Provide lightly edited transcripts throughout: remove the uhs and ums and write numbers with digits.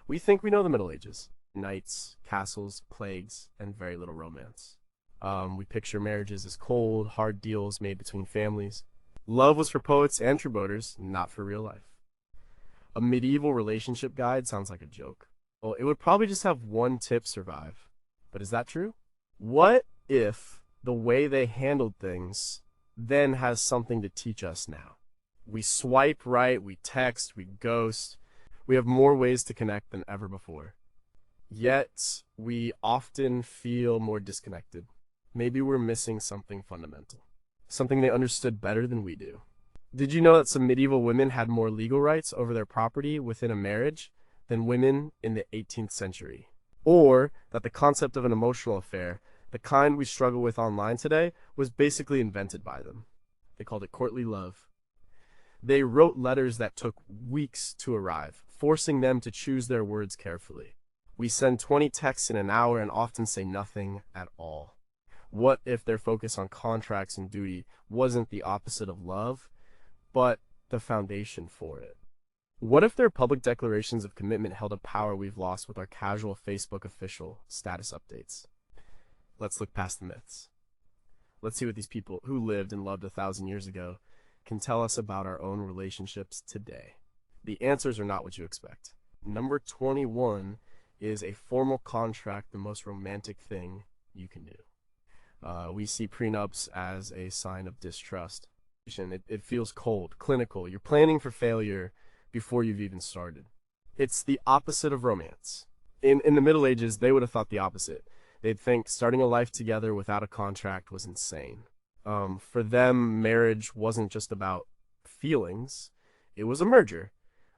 We think we know the Middle Ages. Knights, castles, plagues, and very little romance. We picture marriages as cold, hard deals made between families. Love was for poets and troubadours, not for real life. A medieval relationship guide sounds like a joke. Well, it would probably just have one tip survive. But is that true? What if the way they handled things then has something to teach us now? We swipe right, we text, we ghost. We have more ways to connect than ever before. Yet, we often feel more disconnected. Maybe we're missing something fundamental. Something they understood better than we do. Did you know that some medieval women had more legal rights over their property within a marriage than women in the 18th century? Or that the concept of an emotional affair, the kind we struggle with online today, was basically invented by them. They called it courtly love. They wrote letters that took weeks to arrive, forcing them to choose their words carefully. We send 20 texts in an hour and often say nothing at all. What if their focus on contracts and duty wasn't the opposite of love, but the foundation for it? What if their public declarations of commitment held a power we've lost with our casual Facebook official status updates? Let's look past the myths. Let's see what these people who lived and loved 1,000 years ago can tell us about our own relationships today. The answers are not what you expect. Number 21 is a formal contract, the most romantic thing you can do. We see prenups as a sign of distrust. It feels cold, clinical. You're planning for failure before you've even started. It's the opposite of romance. In the Middle Ages, they would have thought the opposite. They'd think starting a life together without a contract was insane. For them, marriage wasn't just about feelings. It was a merger,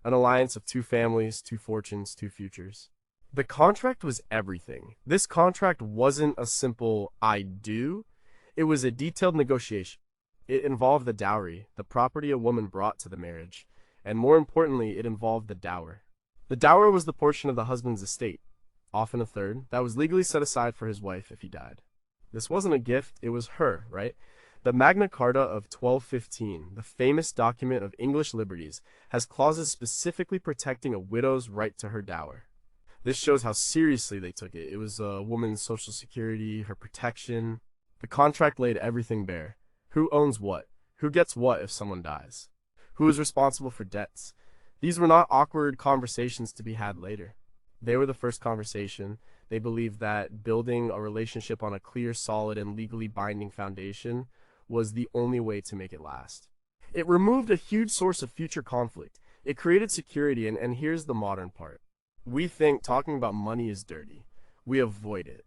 an alliance of two families, two fortunes, two futures. The contract was everything. This contract wasn't a simple "I do." It was a detailed negotiation. It involved the dowry, the property a woman brought to the marriage, and more importantly, it involved the dower. The dower was the portion of the husband's estate, often a third, that was legally set aside for his wife if he died. This wasn't a gift, it was her, right? The Magna Carta of 1215, the famous document of English liberties, has clauses specifically protecting a widow's right to her dower. This shows how seriously they took it. It was a woman's social security, her protection. The contract laid everything bare. Who owns what? Who gets what if someone dies? Who is responsible for debts? These were not awkward conversations to be had later. They were the first conversation. They believed that building a relationship on a clear, solid, and legally binding foundation was the only way to make it last. It removed a huge source of future conflict. It created security, and here's the modern part. We think talking about money is dirty. We avoid it.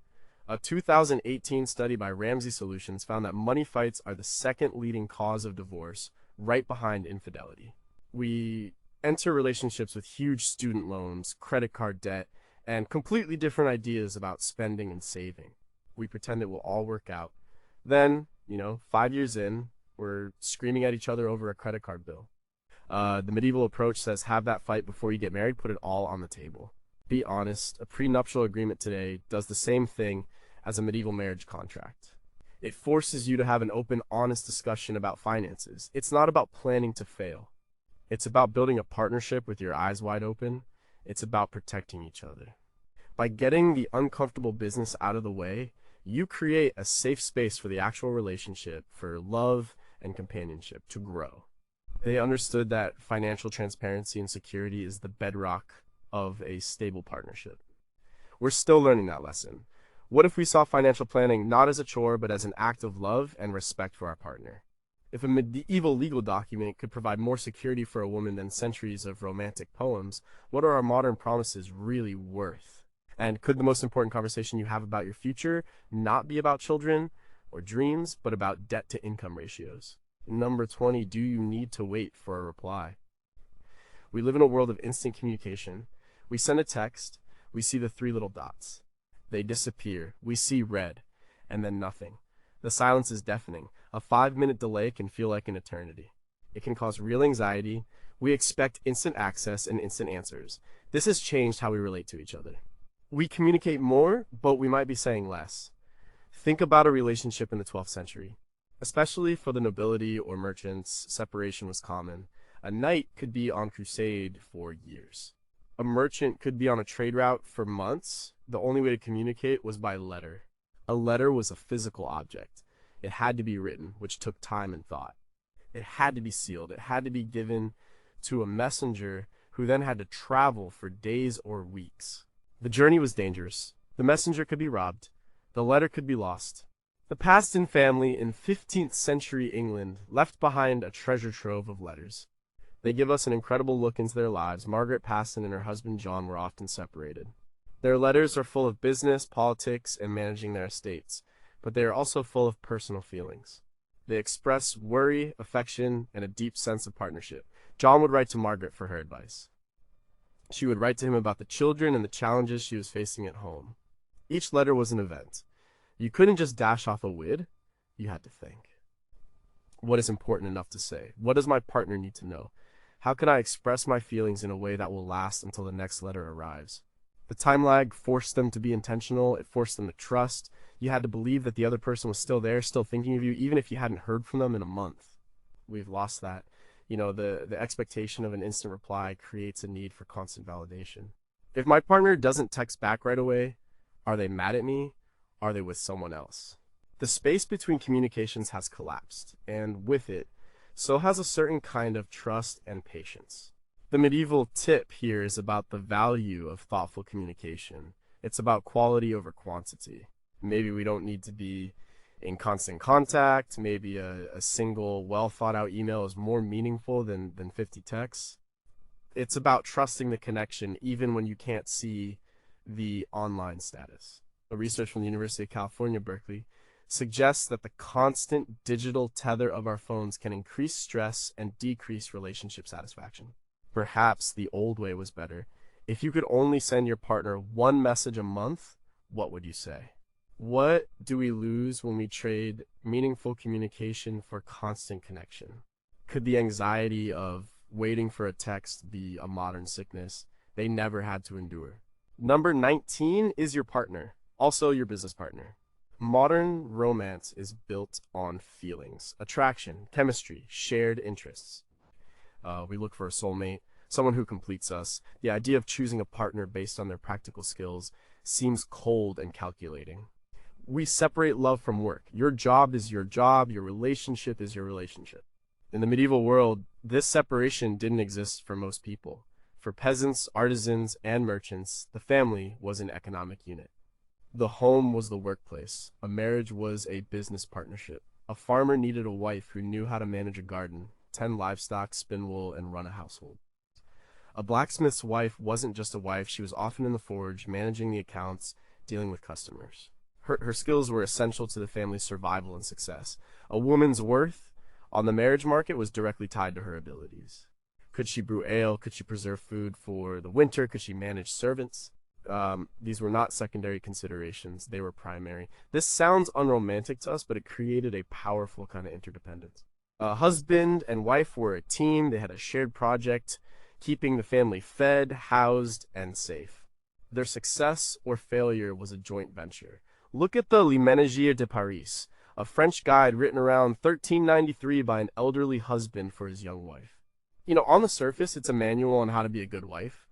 A 2018 study by Ramsey Solutions found that money fights are the second leading cause of divorce, right behind infidelity. We enter relationships with huge student loans, credit card debt, and completely different ideas about spending and saving. We pretend it will all work out. Then, 5 years in, we're screaming at each other over a credit card bill. The medieval approach says have that fight before you get married, put it all on the table. Be honest, a prenuptial agreement today does the same thing as a medieval marriage contract. It forces you to have an open, honest discussion about finances. It's not about planning to fail. It's about building a partnership with your eyes wide open. It's about protecting each other. By getting the uncomfortable business out of the way, you create a safe space for the actual relationship, for love and companionship to grow. They understood that financial transparency and security is the bedrock of a stable partnership. We're still learning that lesson. What if we saw financial planning not as a chore, but as an act of love and respect for our partner? If a medieval legal document could provide more security for a woman than centuries of romantic poems, what are our modern promises really worth? And could the most important conversation you have about your future not be about children or dreams, but about debt-to-income ratios? Number 20, do you need to wait for a reply? We live in a world of instant communication. We send a text, we see the 3 little dots. They disappear, we see red, and then nothing. The silence is deafening. A 5-minute delay can feel like an eternity. It can cause real anxiety. We expect instant access and instant answers. This has changed how we relate to each other. We communicate more, but we might be saying less. Think about a relationship in the 12th century. Especially for the nobility or merchants, separation was common. A knight could be on crusade for years. A merchant could be on a trade route for months. The only way to communicate was by letter. A letter was a physical object. It had to be written, which took time and thought. It had to be sealed. It had to be given to a messenger who then had to travel for days or weeks. The journey was dangerous. The messenger could be robbed. The letter could be lost. The Paston family in 15th century England left behind a treasure trove of letters. They give us an incredible look into their lives. Margaret Paston and her husband John were often separated. Their letters are full of business, politics, and managing their estates, but they are also full of personal feelings. They express worry, affection, and a deep sense of partnership. John would write to Margaret for her advice. She would write to him about the children and the challenges she was facing at home. Each letter was an event. You couldn't just dash off a wid. You had to think. What is important enough to say? What does my partner need to know? How can I express my feelings in a way that will last until the next letter arrives? The time lag forced them to be intentional. It forced them to trust. You had to believe that the other person was still there, still thinking of you, even if you hadn't heard from them in a month. We've lost that. The expectation of an instant reply creates a need for constant validation. If my partner doesn't text back right away, are they mad at me? Are they with someone else? The space between communications has collapsed, and with it, so has a certain kind of trust and patience. The medieval tip here is about the value of thoughtful communication. It's about quality over quantity. Maybe we don't need to be in constant contact. Maybe a single, well-thought-out email is more meaningful than 50 texts. It's about trusting the connection even when you can't see the online status. A research from the University of California, Berkeley, suggests that the constant digital tether of our phones can increase stress and decrease relationship satisfaction. Perhaps the old way was better. If you could only send your partner one message a month, what would you say? What do we lose when we trade meaningful communication for constant connection? Could the anxiety of waiting for a text be a modern sickness they never had to endure? Number 19 is your partner, also your business partner. Modern romance is built on feelings, attraction, chemistry, shared interests. We look for a soulmate, someone who completes us. The idea of choosing a partner based on their practical skills seems cold and calculating. We separate love from work. Your job is your job, your relationship is your relationship. In the medieval world, this separation didn't exist for most people. For peasants, artisans, and merchants, the family was an economic unit. The home was the workplace. A marriage was a business partnership. A farmer needed a wife who knew how to manage a garden, tend livestock, spin wool, and run a household. A blacksmith's wife wasn't just a wife. She was often in the forge, managing the accounts, dealing with customers. Her skills were essential to the family's survival and success. A woman's worth on the marriage market was directly tied to her abilities. Could she brew ale? Could she preserve food for the winter? Could she manage servants? These were not secondary considerations. They were primary. This sounds unromantic to us, but it created a powerful kind of interdependence. Husband and wife were a team. They had a shared project, keeping the family fed, housed, and safe. Their success or failure was a joint venture. Look at the Les Ménagères de Paris, a French guide written around 1393 by an elderly husband for his young wife. On the surface, it's a manual on how to be a good wife,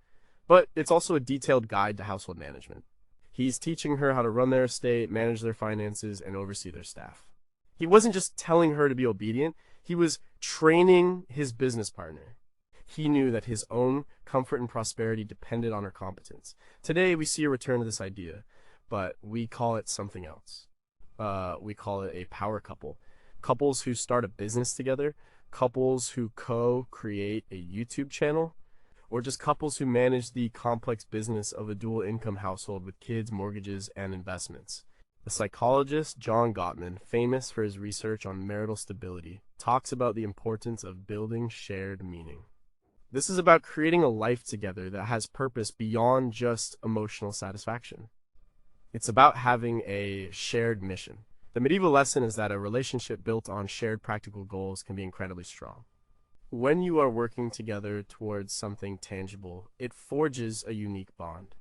but it's also a detailed guide to household management. He's teaching her how to run their estate, manage their finances, and oversee their staff. He wasn't just telling her to be obedient, he was training his business partner. He knew that his own comfort and prosperity depended on her competence. Today, we see a return to this idea, but we call it something else. We call it a power couple. Couples who start a business together, couples who co-create a YouTube channel, or just couples who manage the complex business of a dual income household with kids, mortgages, and investments. The psychologist John Gottman, famous for his research on marital stability, talks about the importance of building shared meaning. This is about creating a life together that has purpose beyond just emotional satisfaction. It's about having a shared mission. The medieval lesson is that a relationship built on shared practical goals can be incredibly strong. When you are working together towards something tangible, it forges a unique bond.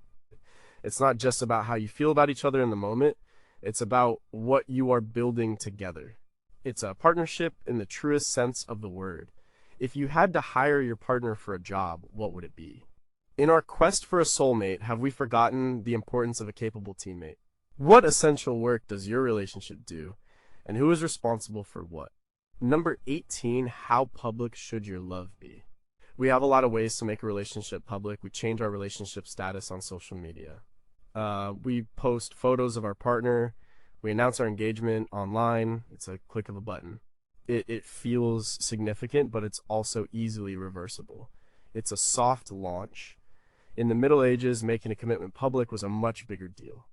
It's not just about how you feel about each other in the moment, it's about what you are building together. It's a partnership in the truest sense of the word. If you had to hire your partner for a job, what would it be? In our quest for a soulmate, have we forgotten the importance of a capable teammate? What essential work does your relationship do, and who is responsible for what? Number 18, how public should your love be? We have a lot of ways to make a relationship public. We change our relationship status on social media. We post photos of our partner. We announce our engagement online. It's a click of a button. It feels significant, but it's also easily reversible. It's a soft launch. In the Middle Ages, making a commitment public was a much bigger deal.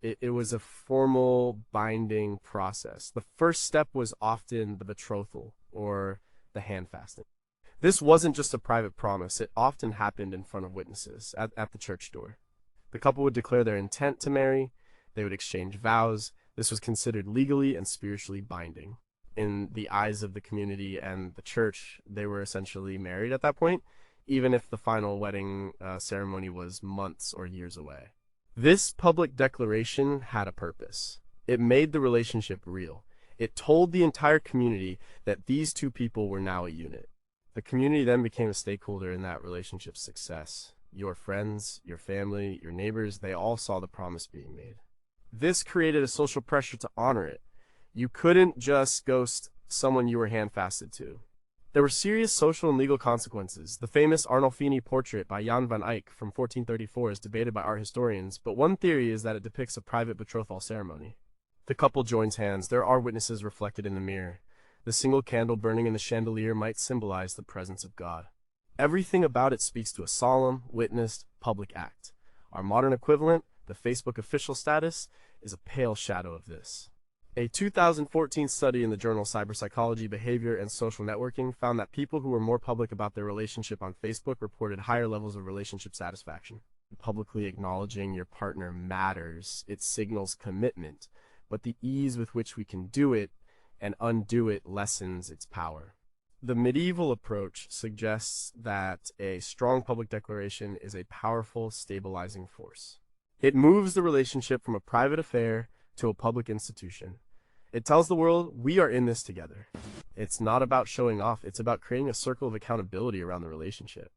It was a formal, binding process. The first step was often the betrothal or the handfasting. This wasn't just a private promise. It often happened in front of witnesses at the church door. The couple would declare their intent to marry. They would exchange vows. This was considered legally and spiritually binding. In the eyes of the community and the church, they were essentially married at that point, even if the final wedding ceremony was months or years away. This public declaration had a purpose. It made the relationship real. It told the entire community that these two people were now a unit. The community then became a stakeholder in that relationship's success. Your friends, your family, your neighbors, they all saw the promise being made. This created a social pressure to honor it. You couldn't just ghost someone you were handfasted to. There were serious social and legal consequences. The famous Arnolfini portrait by Jan van Eyck from 1434 is debated by art historians, but one theory is that it depicts a private betrothal ceremony. The couple joins hands. There are witnesses reflected in the mirror. The single candle burning in the chandelier might symbolize the presence of God. Everything about it speaks to a solemn, witnessed, public act. Our modern equivalent, the Facebook official status, is a pale shadow of this. A 2014 study in the journal Cyberpsychology, Behavior, and Social Networking found that people who were more public about their relationship on Facebook reported higher levels of relationship satisfaction. Publicly acknowledging your partner matters. It signals commitment, but the ease with which we can do it and undo it lessens its power. The medieval approach suggests that a strong public declaration is a powerful, stabilizing force. It moves the relationship from a private affair to a public institution. It tells the world, we are in this together. It's not about showing off, it's about creating a circle of accountability around the relationship.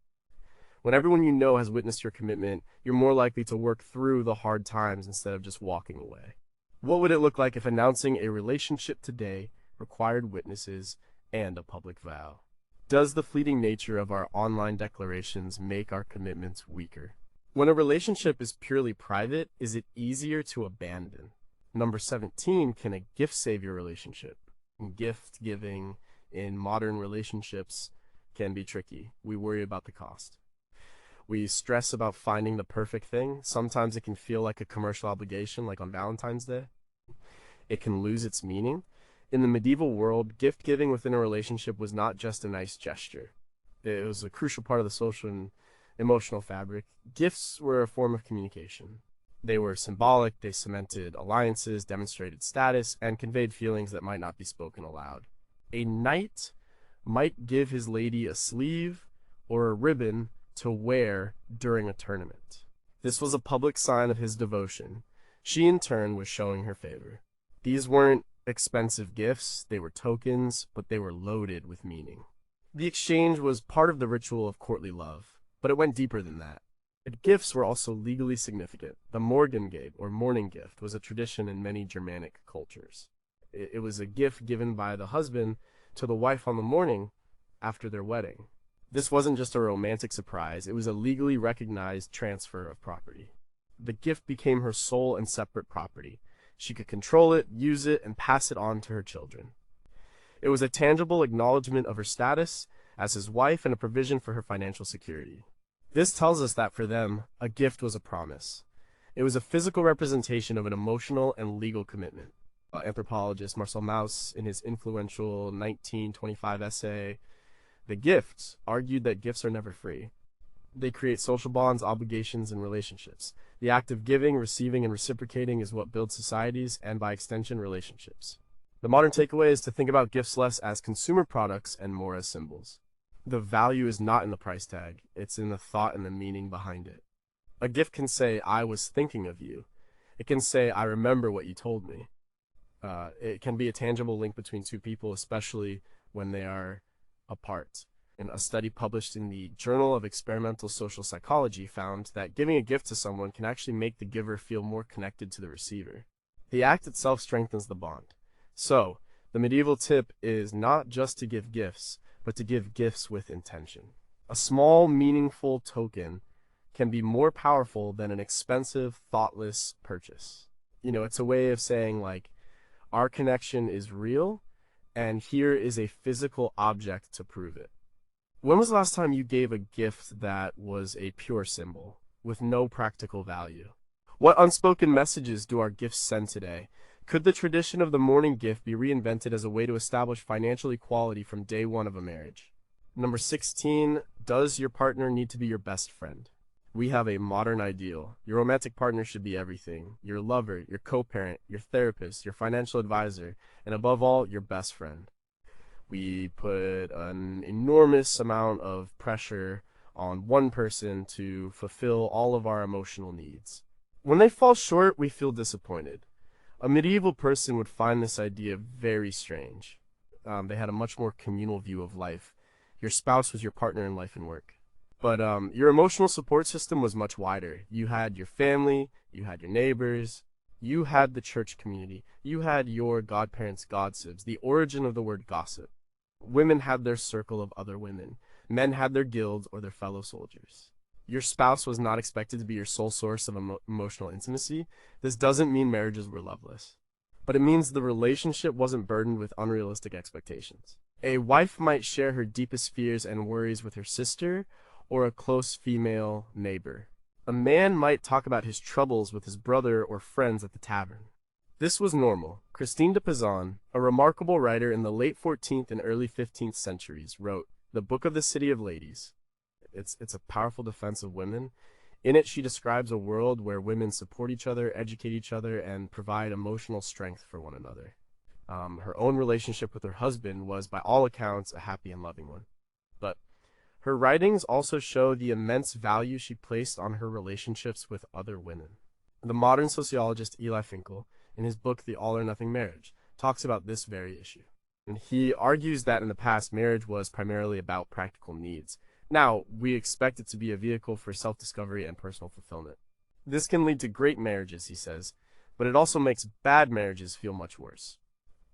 When everyone you know has witnessed your commitment, you're more likely to work through the hard times instead of just walking away. What would it look like if announcing a relationship today required witnesses and a public vow? Does the fleeting nature of our online declarations make our commitments weaker? When a relationship is purely private, is it easier to abandon? Number 17, can a gift save your relationship? Gift giving in modern relationships can be tricky. We worry about the cost. We stress about finding the perfect thing. Sometimes it can feel like a commercial obligation, like on Valentine's Day. It can lose its meaning. In the medieval world, gift giving within a relationship was not just a nice gesture. It was a crucial part of the social and emotional fabric. Gifts were a form of communication. They were symbolic, they cemented alliances, demonstrated status, and conveyed feelings that might not be spoken aloud. A knight might give his lady a sleeve or a ribbon to wear during a tournament. This was a public sign of his devotion. She, in turn, was showing her favor. These weren't expensive gifts, they were tokens, but they were loaded with meaning. The exchange was part of the ritual of courtly love, but it went deeper than that. Gifts were also legally significant. The Morgengabe, or morning gift, was a tradition in many Germanic cultures. It was a gift given by the husband to the wife on the morning after their wedding. This wasn't just a romantic surprise, it was a legally recognized transfer of property. The gift became her sole and separate property. She could control it, use it, and pass it on to her children. It was a tangible acknowledgement of her status as his wife and a provision for her financial security. This tells us that for them, a gift was a promise. It was a physical representation of an emotional and legal commitment. Anthropologist Marcel Mauss, in his influential 1925 essay, The Gift, argued that gifts are never free. They create social bonds, obligations, and relationships. The act of giving, receiving, and reciprocating is what builds societies and, by extension, relationships. The modern takeaway is to think about gifts less as consumer products and more as symbols. The value is not in the price tag, it's in the thought and the meaning behind it. A gift can say, I was thinking of you. It can say, I remember what you told me. It can be a tangible link between two people, especially when they are apart. And a study published in the Journal of Experimental Social Psychology found that giving a gift to someone can actually make the giver feel more connected to the receiver. The act itself strengthens the bond. So, the medieval tip is not just to give gifts, but to give gifts with intention. A small, meaningful token can be more powerful than an expensive, thoughtless purchase. It's a way of saying, like, our connection is real, and here is a physical object to prove it. When was the last time you gave a gift that was a pure symbol, with no practical value? What unspoken messages do our gifts send today? Could the tradition of the morning gift be reinvented as a way to establish financial equality from day one of a marriage? Number 16, does your partner need to be your best friend? We have a modern ideal. Your romantic partner should be everything. Your lover, your co-parent, your therapist, your financial advisor, and above all, your best friend. We put an enormous amount of pressure on one person to fulfill all of our emotional needs. When they fall short, we feel disappointed. A medieval person would find this idea very strange. They had a much more communal view of life. Your spouse was your partner in life and work. But your emotional support system was much wider. You had your family, you had your neighbors, you had the church community, you had your godparents, godsibs, the origin of the word gossip. Women had their circle of other women. Men had their guilds or their fellow soldiers. Your spouse was not expected to be your sole source of emotional intimacy. This doesn't mean marriages were loveless, but it means the relationship wasn't burdened with unrealistic expectations. A wife might share her deepest fears and worries with her sister or a close female neighbor. A man might talk about his troubles with his brother or friends at the tavern. This was normal. Christine de Pizan, a remarkable writer in the late 14th and early 15th centuries, wrote The Book of the City of Ladies. It's a powerful defense of women. In it, she describes a world where women support each other, educate each other, and provide emotional strength for one another. Her own relationship with her husband was, by all accounts, a happy and loving one. But her writings also show the immense value she placed on her relationships with other women. The modern sociologist Eli Finkel, in his book The All or Nothing Marriage, talks about this very issue. And he argues that in the past, marriage was primarily about practical needs. Now, we expect it to be a vehicle for self-discovery and personal fulfillment. This can lead to great marriages, he says, but it also makes bad marriages feel much worse.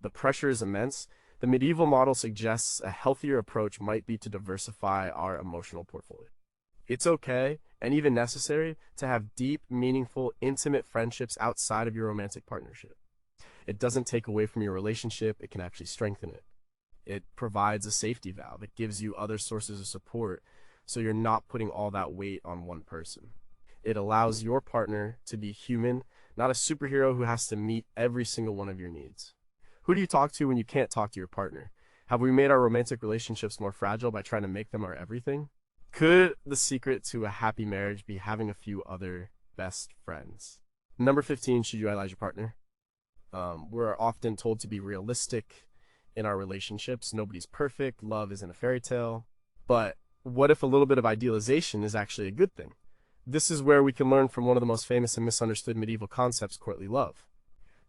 The pressure is immense. The medieval model suggests a healthier approach might be to diversify our emotional portfolio. It's okay, and even necessary, to have deep, meaningful, intimate friendships outside of your romantic partnership. It doesn't take away from your relationship, it can actually strengthen it. It provides a safety valve. It gives you other sources of support, so you're not putting all that weight on one person. It allows your partner to be human, not a superhero who has to meet every single one of your needs. Who do you talk to when you can't talk to your partner? Have we made our romantic relationships more fragile by trying to make them our everything? Could the secret to a happy marriage be having a few other best friends? Number 15, should you idolize your partner? We're often told to be realistic in our relationships. Nobody's perfect. Love isn't a fairy tale. But what if a little bit of idealization is actually a good thing? This is where we can learn from one of the most famous and misunderstood medieval concepts, courtly love.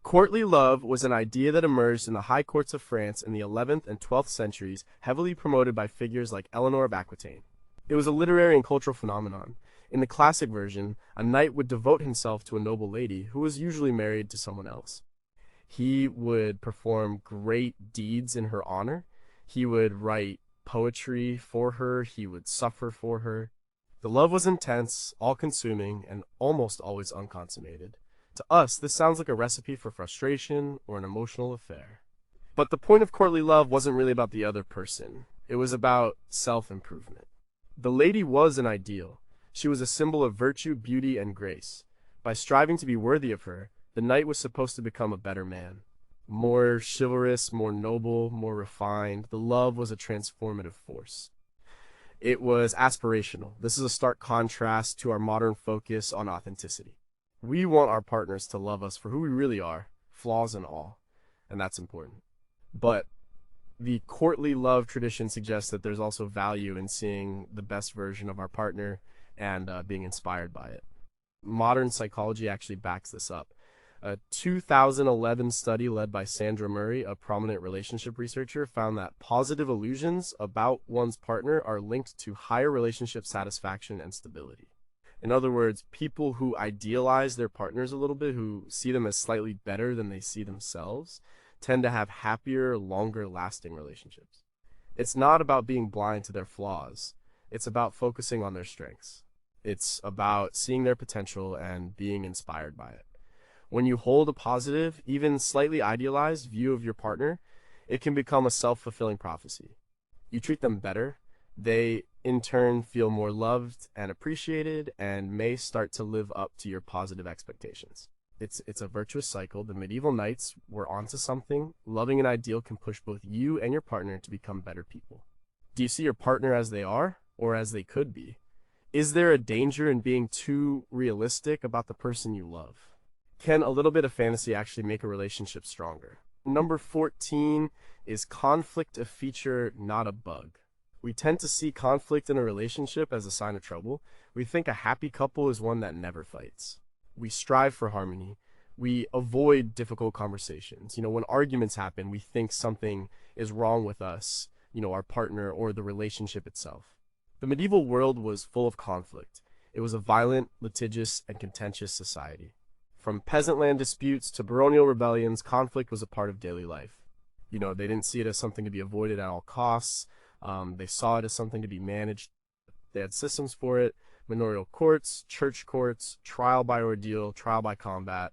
Courtly love was an idea that emerged in the high courts of France in the 11th and 12th centuries, heavily promoted by figures like Eleanor of Aquitaine. It was a literary and cultural phenomenon. In the classic version, a knight would devote himself to a noble lady who was usually married to someone else. He would perform great deeds in her honor. He would write poetry for her. He would suffer for her. The love was intense, all-consuming, and almost always unconsummated. To us, this sounds like a recipe for frustration or an emotional affair. But the point of courtly love wasn't really about the other person. It was about self-improvement. The lady was an ideal. She was a symbol of virtue, beauty, and grace. By striving to be worthy of her, the knight was supposed to become a better man. More chivalrous, more noble, more refined, the love was a transformative force. It was aspirational. This is a stark contrast to our modern focus on authenticity. We want our partners to love us for who we really are, flaws and all, and that's important. But the courtly love tradition suggests that there's also value in seeing the best version of our partner and being inspired by it. Modern psychology actually backs this up. A 2011 study led by Sandra Murray, a prominent relationship researcher, found that positive illusions about one's partner are linked to higher relationship satisfaction and stability. In other words, people who idealize their partners a little bit, who see them as slightly better than they see themselves, tend to have happier, longer lasting relationships. It's not about being blind to their flaws. It's about focusing on their strengths. It's about seeing their potential and being inspired by it. When you hold a positive, even slightly idealized view of your partner, it can become a self-fulfilling prophecy. You treat them better, they in turn feel more loved and appreciated and may start to live up to your positive expectations. It's a virtuous cycle. The medieval knights were onto something. Loving an ideal can push both you and your partner to become better people. Do you see your partner as they are or as they could be? Is there a danger in being too realistic about the person you love? Can a little bit of fantasy actually make a relationship stronger? Number 14 is conflict a feature, not a bug. We tend to see conflict in a relationship as a sign of trouble. We think a happy couple is one that never fights. We strive for harmony. We avoid difficult conversations. When arguments happen, we think something is wrong with us, our partner or the relationship itself. The medieval world was full of conflict. It was a violent, litigious, and contentious society. From peasant land disputes to baronial rebellions, conflict was a part of daily life. They didn't see it as something to be avoided at all costs. They saw it as something to be managed. They had systems for it: manorial courts, church courts, trial by ordeal, trial by combat.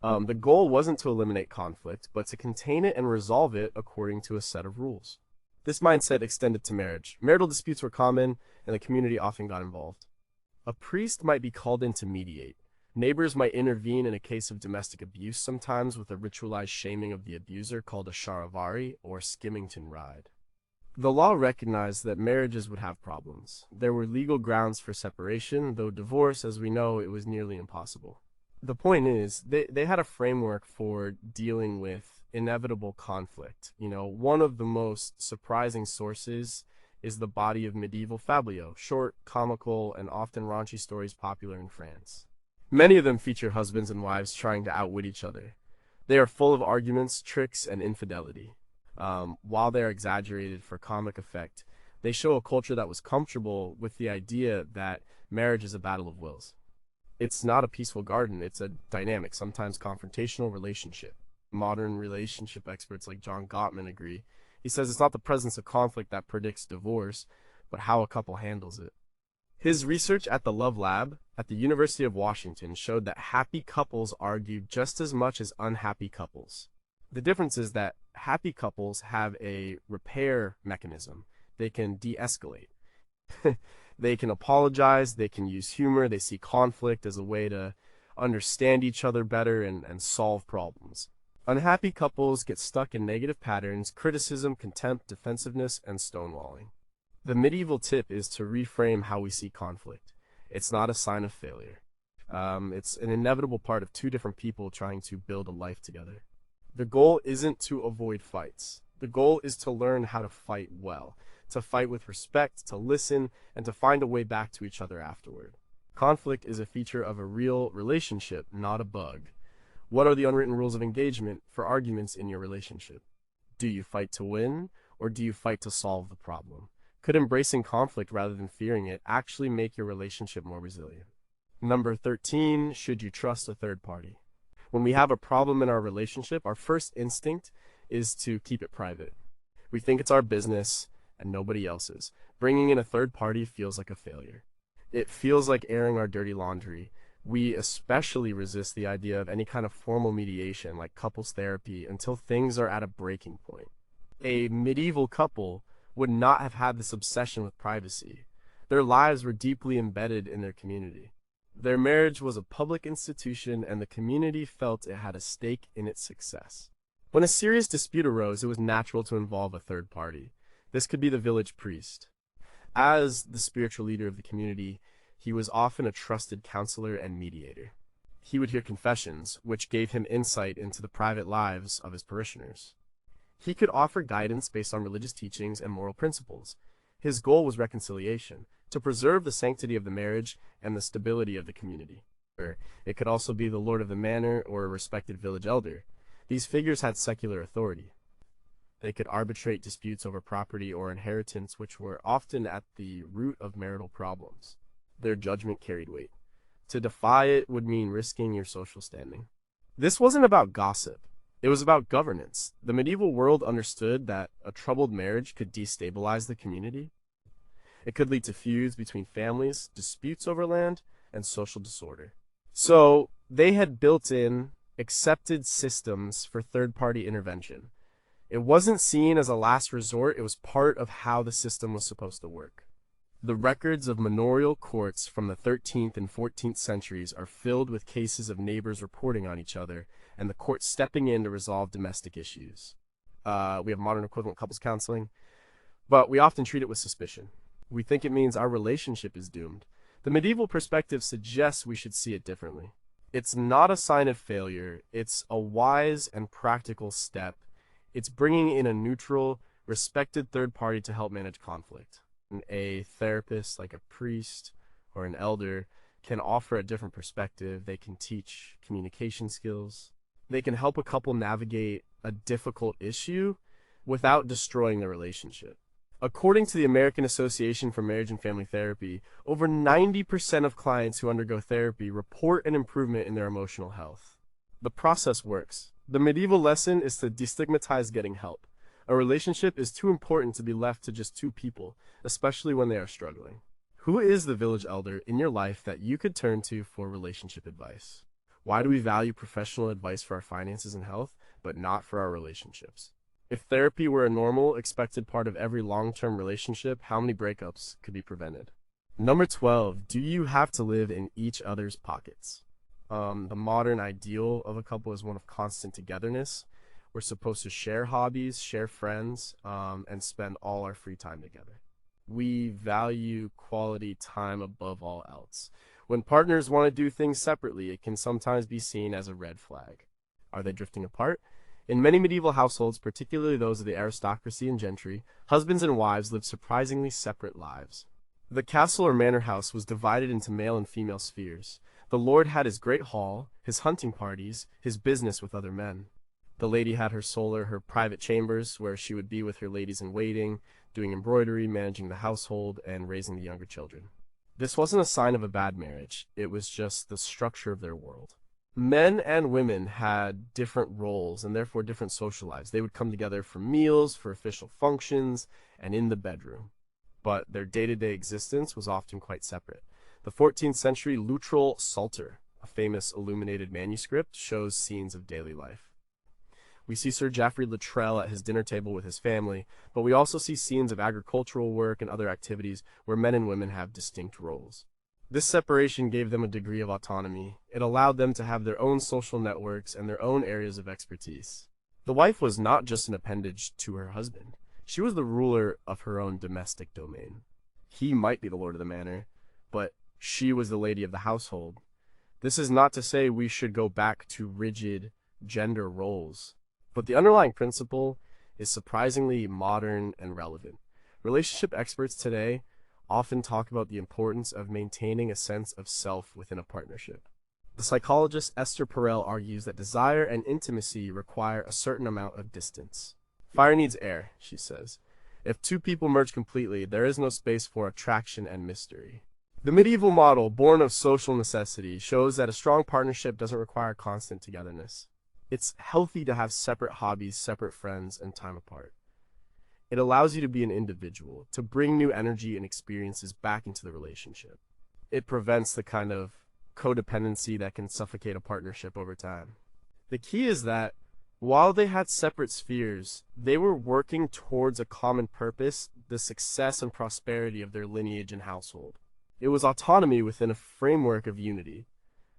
The goal wasn't to eliminate conflict, but to contain it and resolve it according to a set of rules. This mindset extended to marriage. Marital disputes were common, and the community often got involved. A priest might be called in to mediate. Neighbors might intervene in a case of domestic abuse, sometimes with a ritualized shaming of the abuser called a charivari or skimmington ride. The law recognized that marriages would have problems. There were legal grounds for separation, though divorce, as we know, it was nearly impossible. The point is, they had a framework for dealing with inevitable conflict. One of the most surprising sources is the body of medieval fabliaux, short, comical, and often raunchy stories popular in France. Many of them feature husbands and wives trying to outwit each other. They are full of arguments, tricks, and infidelity. While they're exaggerated for comic effect, they show a culture that was comfortable with the idea that marriage is a battle of wills. It's not a peaceful garden, it's a dynamic, sometimes confrontational relationship. Modern relationship experts like John Gottman agree. He says it's not the presence of conflict that predicts divorce, but how a couple handles it. His research at the Love Lab at the University of Washington showed that happy couples argue just as much as unhappy couples. The difference is that happy couples have a repair mechanism. They can de-escalate. They can apologize, they can use humor, they see conflict as a way to understand each other better and solve problems. Unhappy couples get stuck in negative patterns: criticism, contempt, defensiveness, and stonewalling. The medieval tip is to reframe how we see conflict. It's not a sign of failure. It's an inevitable part of two different people trying to build a life together. The goal isn't to avoid fights. The goal is to learn how to fight well, to fight with respect, to listen, and to find a way back to each other afterward. Conflict is a feature of a real relationship, not a bug. What are the unwritten rules of engagement for arguments in your relationship? Do you fight to win, or do you fight to solve the problem? Could embracing conflict rather than fearing it actually make your relationship more resilient? Number 13, should you trust a third party? When we have a problem in our relationship, our first instinct is to keep it private. We think it's our business and nobody else's. Bringing in a third party feels like a failure. It feels like airing our dirty laundry. We especially resist the idea of any kind of formal mediation like couples therapy until things are at a breaking point. A medieval couple would not have had this obsession with privacy. Their lives were deeply embedded in their community. Their marriage was a public institution, and the community felt it had a stake in its success. When a serious dispute arose, it was natural to involve a third party. This could be the village priest. As the spiritual leader of the community, he was often a trusted counselor and mediator. He would hear confessions, which gave him insight into the private lives of his parishioners. He could offer guidance based on religious teachings and moral principles. His goal was reconciliation, to preserve the sanctity of the marriage and the stability of the community. It could also be the lord of the manor or a respected village elder. These figures had secular authority. They could arbitrate disputes over property or inheritance, which were often at the root of marital problems. Their judgment carried weight. To defy it would mean risking your social standing. This wasn't about gossip. It was about governance. The medieval world understood that a troubled marriage could destabilize the community. It could lead to feuds between families, disputes over land, and social disorder. So they had built in accepted systems for third-party intervention. It wasn't seen as a last resort, it was part of how the system was supposed to work. The records of manorial courts from the 13th and 14th centuries are filled with cases of neighbors reporting on each other and the court stepping in to resolve domestic issues. We have modern equivalent couples counseling, but we often treat it with suspicion. We think it means our relationship is doomed. The medieval perspective suggests we should see it differently. It's not a sign of failure, it's a wise and practical step. It's bringing in a neutral, respected third party to help manage conflict. A therapist, like a priest or an elder, can offer a different perspective. They can teach communication skills. They can help a couple navigate a difficult issue without destroying the relationship. According to the American Association for Marriage and Family Therapy, over 90% of clients who undergo therapy report an improvement in their emotional health. The process works. The medieval lesson is to destigmatize getting help. A relationship is too important to be left to just two people, especially when they are struggling. Who is the village elder in your life that you could turn to for relationship advice? Why do we value professional advice for our finances and health, but not for our relationships? If therapy were a normal, expected part of every long-term relationship, how many breakups could be prevented? Number 12, do you have to live in each other's pockets? The modern ideal of a couple is one of constant togetherness. We're supposed to share hobbies, share friends, and spend all our free time together. We value quality time above all else. When partners want to do things separately, it can sometimes be seen as a red flag. Are they drifting apart? In many medieval households, particularly those of the aristocracy and gentry, husbands and wives lived surprisingly separate lives. The castle or manor house was divided into male and female spheres. The lord had his great hall, his hunting parties, his business with other men. The lady had her solar, her private chambers, where she would be with her ladies-in-waiting, doing embroidery, managing the household, and raising the younger children. This wasn't a sign of a bad marriage, it was just the structure of their world. Men and women had different roles and therefore different social lives. They would come together for meals, for official functions, and in the bedroom. But their day-to-day existence was often quite separate. The 14th century Luttrell Psalter, a famous illuminated manuscript, shows scenes of daily life. We see Sir Geoffrey Luttrell at his dinner table with his family, but we also see scenes of agricultural work and other activities where men and women have distinct roles. This separation gave them a degree of autonomy. It allowed them to have their own social networks and their own areas of expertise. The wife was not just an appendage to her husband. She was the ruler of her own domestic domain. He might be the lord of the manor, but she was the lady of the household. This is not to say we should go back to rigid gender roles, but the underlying principle is surprisingly modern and relevant. Relationship experts today often talk about the importance of maintaining a sense of self within a partnership. The psychologist Esther Perel argues that desire and intimacy require a certain amount of distance. Fire needs air, she says. If two people merge completely, there is no space for attraction and mystery. The medieval model, born of social necessity, shows that a strong partnership doesn't require constant togetherness. It's healthy to have separate hobbies, separate friends, and time apart. It allows you to be an individual, to bring new energy and experiences back into the relationship. It prevents the kind of codependency that can suffocate a partnership over time. The key is that while they had separate spheres, they were working towards a common purpose, the success and prosperity of their lineage and household. It was autonomy within a framework of unity.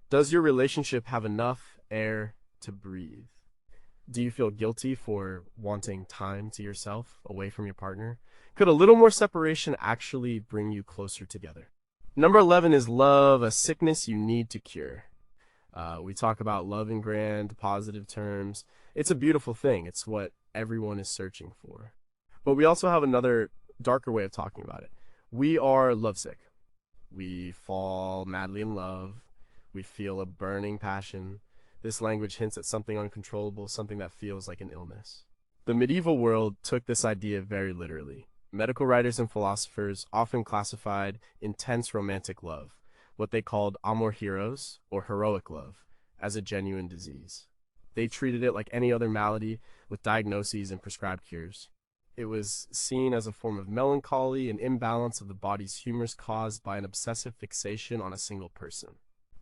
Does your relationship have enough air to breathe? Do you feel guilty for wanting time to yourself, away from your partner? Could a little more separation actually bring you closer together? Number 11 is love, a sickness you need to cure. We talk about love in grand, positive terms. It's a beautiful thing. It's what everyone is searching for. But we also have another darker way of talking about it. We are lovesick. We fall madly in love. We feel a burning passion. This language hints at something uncontrollable, something that feels like an illness. The medieval world took this idea very literally. Medical writers and philosophers often classified intense romantic love, what they called amor heroes, or heroic love, as a genuine disease. They treated it like any other malady with diagnoses and prescribed cures. It was seen as a form of melancholy, an imbalance of the body's humors caused by an obsessive fixation on a single person.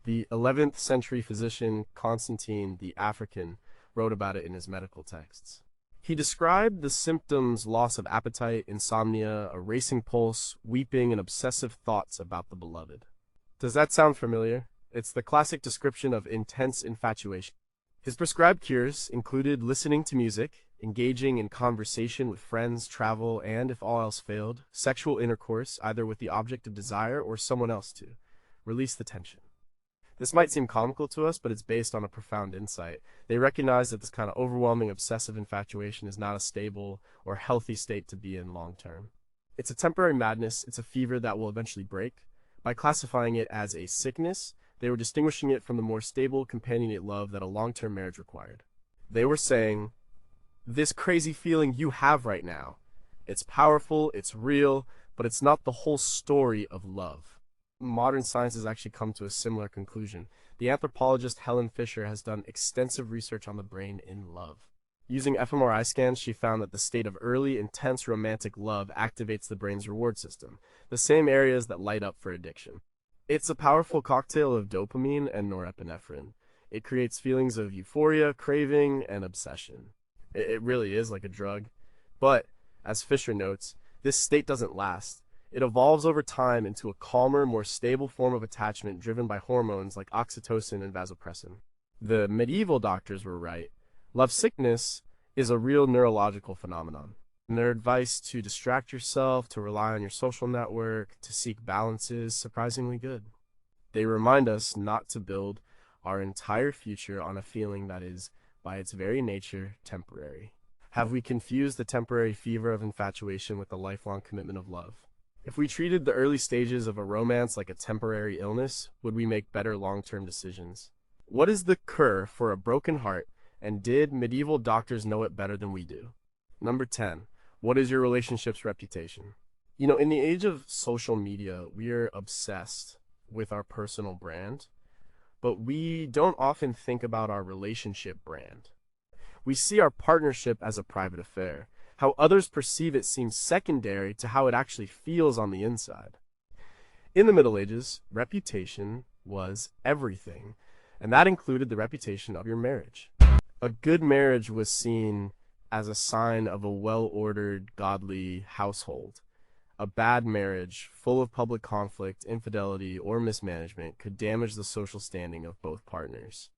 The 11th century physician Constantine the African wrote about it in his medical texts. He described the symptoms loss of appetite, insomnia, a racing pulse, weeping, and obsessive thoughts about the beloved. Does that sound familiar? It's the classic description of intense infatuation. His prescribed cures included listening to music, engaging in conversation with friends, travel, and, if all else failed, sexual intercourse either with the object of desire or someone else to release the tension. This might seem comical to us, but it's based on a profound insight. They recognize that this kind of overwhelming obsessive infatuation is not a stable or healthy state to be in long term. It's a temporary madness, it's a fever that will eventually break. By classifying it as a sickness, they were distinguishing it from the more stable, companionate love that a long-term marriage required. They were saying, this crazy feeling you have right now, it's powerful, it's real, but it's not the whole story of love. Modern science has actually come to a similar conclusion. The anthropologist Helen Fisher has done extensive research on the brain in love. Using fMRI scans, she found that the state of early, intense romantic love activates the brain's reward system, the same areas that light up for addiction. It's a powerful cocktail of dopamine and norepinephrine. It creates feelings of euphoria, craving, and obsession. It really is like a drug. But, as Fisher notes, this state doesn't last. It evolves over time into a calmer, more stable form of attachment driven by hormones like oxytocin and vasopressin. The medieval doctors were right. Love sickness is a real neurological phenomenon. And their advice to distract yourself, to rely on your social network, to seek balance is surprisingly good. They remind us not to build our entire future on a feeling that is, by its very nature, temporary. Have we confused the temporary fever of infatuation with the lifelong commitment of love? If we treated the early stages of a romance like a temporary illness, would we make better long-term decisions? What is the cure for a broken heart, and did medieval doctors know it better than we do? Number 10. What is your relationship's reputation? In the age of social media, we are obsessed with our personal brand, but we don't often think about our relationship brand. We see our partnership as a private affair. How others perceive it seems secondary to how it actually feels on the inside. In the Middle Ages, reputation was everything, and that included the reputation of your marriage. A good marriage was seen as a sign of a well-ordered, godly household. A bad marriage, full of public conflict, infidelity, or mismanagement, could damage the social standing of both partners.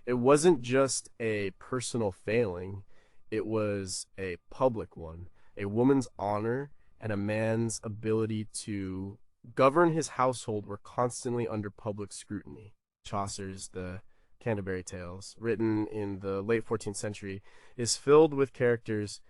It wasn't just a personal failing, it was a public one. A woman's honor and a man's ability to govern his household were constantly under public scrutiny. Chaucer's The Canterbury Tales, written in the late 14th century, is filled with characters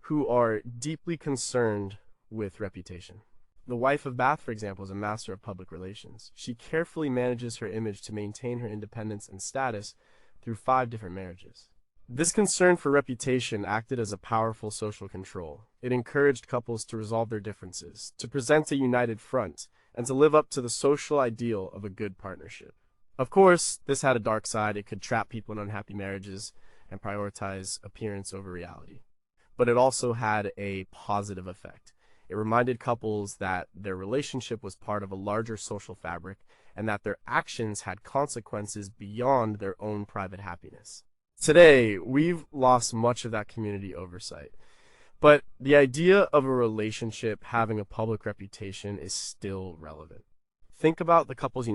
who are deeply concerned with reputation. The wife of Bath, for example, is a master of public relations. She carefully manages her image to maintain her independence and status through 5 different marriages. This concern for reputation acted as a powerful social control. It encouraged couples to resolve their differences, to present a united front, and to live up to the social ideal of a good partnership. Of course, this had a dark side. It could trap people in unhappy marriages and prioritize appearance over reality. But it also had a positive effect. It reminded couples that their relationship was part of a larger social fabric and that their actions had consequences beyond their own private happiness. Today, we've lost much of that community oversight. But the idea of a relationship having a public reputation is still relevant. Think about the couples,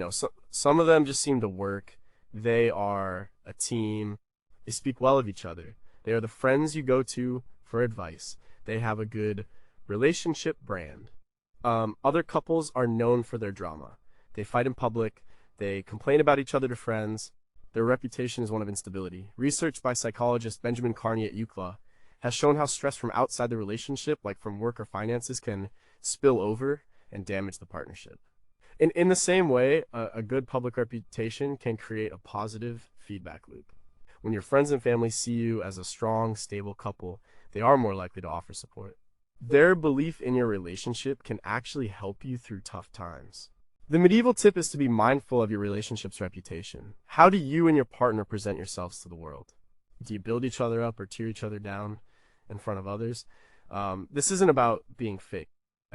some of them just seem to work. They are a team. They speak well of each other. They are the friends you go to for advice. They have a good relationship brand. Other couples are known for their drama. They fight in public. They complain about each other to friends. Their reputation is one of instability. Research by psychologist Benjamin Carney at UCLA has shown how stress from outside the relationship, like from work or finances, can spill over and damage the partnership. In the same way, a good public reputation can create a positive feedback loop. When your friends and family see you as a strong, stable couple, they are more likely to offer support. Their belief in your relationship can actually help you through tough times. The medieval tip is to be mindful of your relationship's reputation. How do you and your partner present yourselves to the world? Do you build each other up or tear each other down in front of others? This isn't about being fake.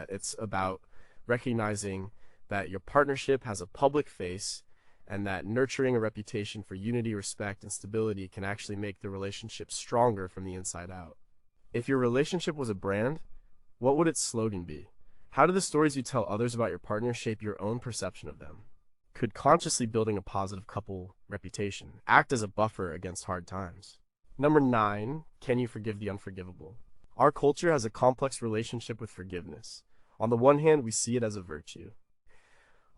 It's about recognizing that your partnership has a public face and that nurturing a reputation for unity, respect, and stability can actually make the relationship stronger from the inside out. If your relationship was a brand, what would its slogan be? How do the stories you tell others about your partner shape your own perception of them? Could consciously building a positive couple reputation act as a buffer against hard times? Number 9, can you forgive the unforgivable? Our culture has a complex relationship with forgiveness. On the one hand, we see it as a virtue.